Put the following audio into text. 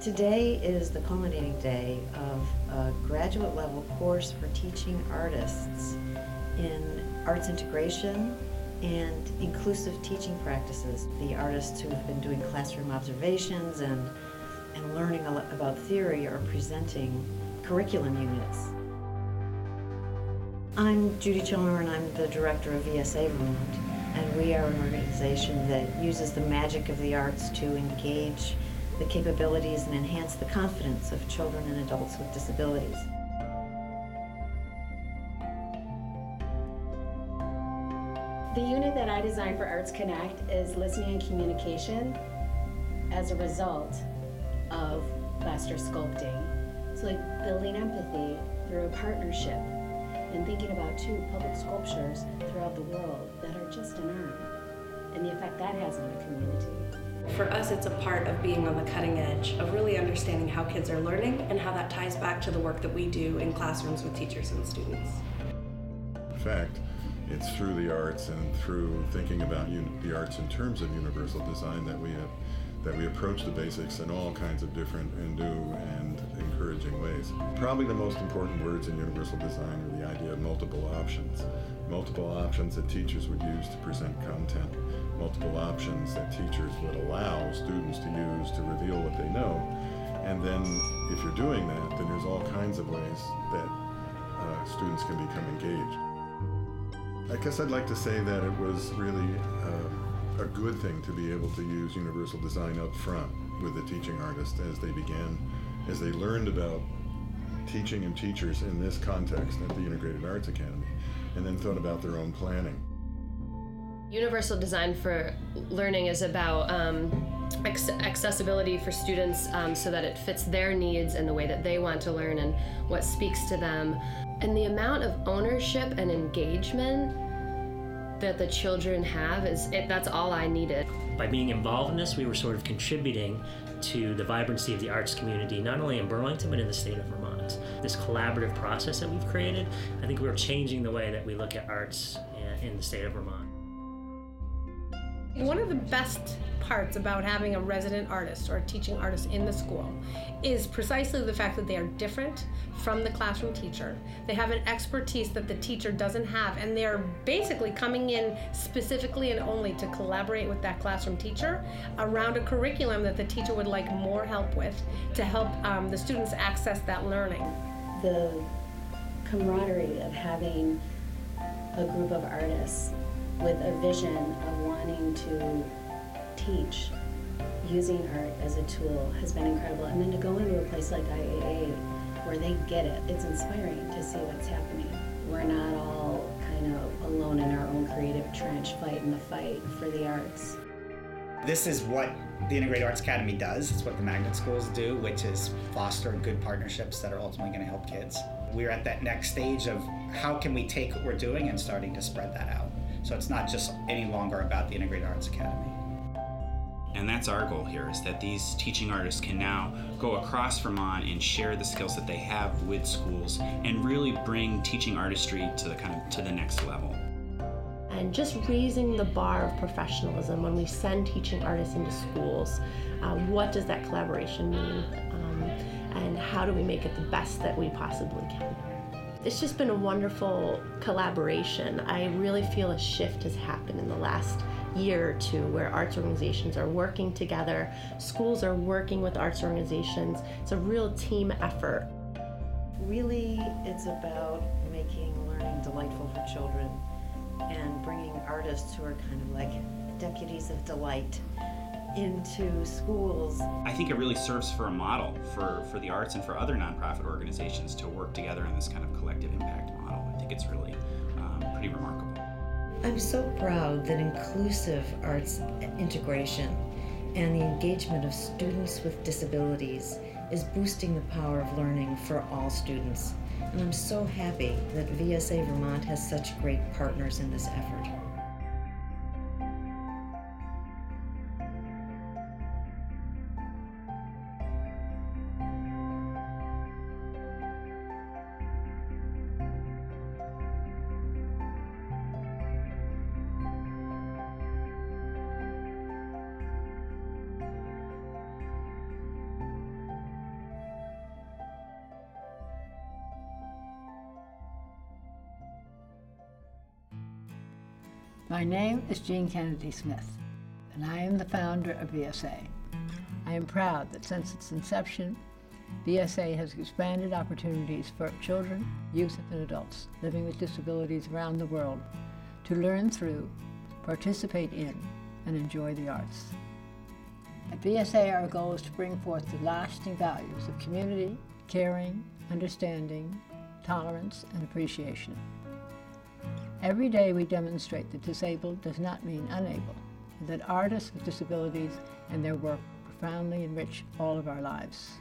Today is the culminating day of a graduate level course for teaching artists in arts integration and inclusive teaching practices. The artists who have been doing classroom observations and learning about theory are presenting curriculum units. I'm Judy Chilmer and I'm the director of VSA Vermont, and we are an organization that uses the magic of the arts to engage the capabilities and enhance the confidence of children and adults with disabilities. The unit that I designed for Arts Connect is listening and communication as a result of plaster sculpting. It's like building empathy through a partnership and thinking about two public sculptures throughout the world that are just an arm and the effect that has on a community. For us, it's a part of being on the cutting edge of really understanding how kids are learning and how that ties back to the work that we do in classrooms with teachers and students. In fact, it's through the arts and through thinking about the arts in terms of universal design that we approach the basics in all kinds of different and new and encouraging ways. Probably the most important words in universal design are the idea of multiple options. Multiple options that teachers would use to present content. Multiple options that teachers would allow students to use to reveal what they know. And then if you're doing that, then there's all kinds of ways that students can become engaged. I guess I'd like to say that it was really a good thing to be able to use universal design up front with the teaching artists as they learned about teaching and teachers in this context at the Integrated Arts Academy, and then thought about their own planning. Universal design for learning is about accessibility for students so that it fits their needs and the way that they want to learn and what speaks to them. And the amount of ownership and engagement that the children have, that's all I needed. By being involved in this, we were sort of contributing to the vibrancy of the arts community, not only in Burlington, but in the state of Vermont. This collaborative process that we've created, I think we're changing the way that we look at arts in the state of Vermont. One of the best parts about having a resident artist or a teaching artist in the school is precisely the fact that they are different from the classroom teacher. They have an expertise that the teacher doesn't have, and they're basically coming in specifically and only to collaborate with that classroom teacher around a curriculum that the teacher would like more help with to help the students access that learning. The camaraderie of having a group of artists with a vision of wanting to teach using art as a tool has been incredible. And then to go into a place like IAA where they get it, it's inspiring to see what's happening. We're not all kind of alone in our own creative trench fighting the fight for the arts. This is what the Integrated Arts Academy does. It's what the magnet schools do, which is foster good partnerships that are ultimately going to help kids. We're at that next stage of how can we take what we're doing and starting to spread that out. So it's not just any longer about the Integrated Arts Academy. And that's our goal here, is that these teaching artists can now go across Vermont and share the skills that they have with schools and really bring teaching artistry to the next level. And just raising the bar of professionalism when we send teaching artists into schools. What does that collaboration mean? And how do we make it the best that we possibly can? It's just been a wonderful collaboration. I really feel a shift has happened in the last year or two where arts organizations are working together, schools are working with arts organizations. It's a real team effort. Really, it's about making learning delightful for children and bringing artists who are kind of like Deputies of Delight into schools. I think it really serves for a model for the arts and for other nonprofit organizations to work together in this kind of collective impact model. I think it's really pretty remarkable. I'm so proud that inclusive arts integration and the engagement of students with disabilities is boosting the power of learning for all students. And I'm so happy that VSA Vermont has such great partners in this effort. My name is Jean Kennedy Smith, and I am the founder of VSA. I am proud that since its inception, VSA has expanded opportunities for children, youth, and adults living with disabilities around the world to learn through, participate in, and enjoy the arts. At VSA, our goal is to bring forth the lasting values of community, caring, understanding, tolerance, and appreciation. Every day we demonstrate that disabled does not mean unable, and that artists with disabilities and their work profoundly enrich all of our lives.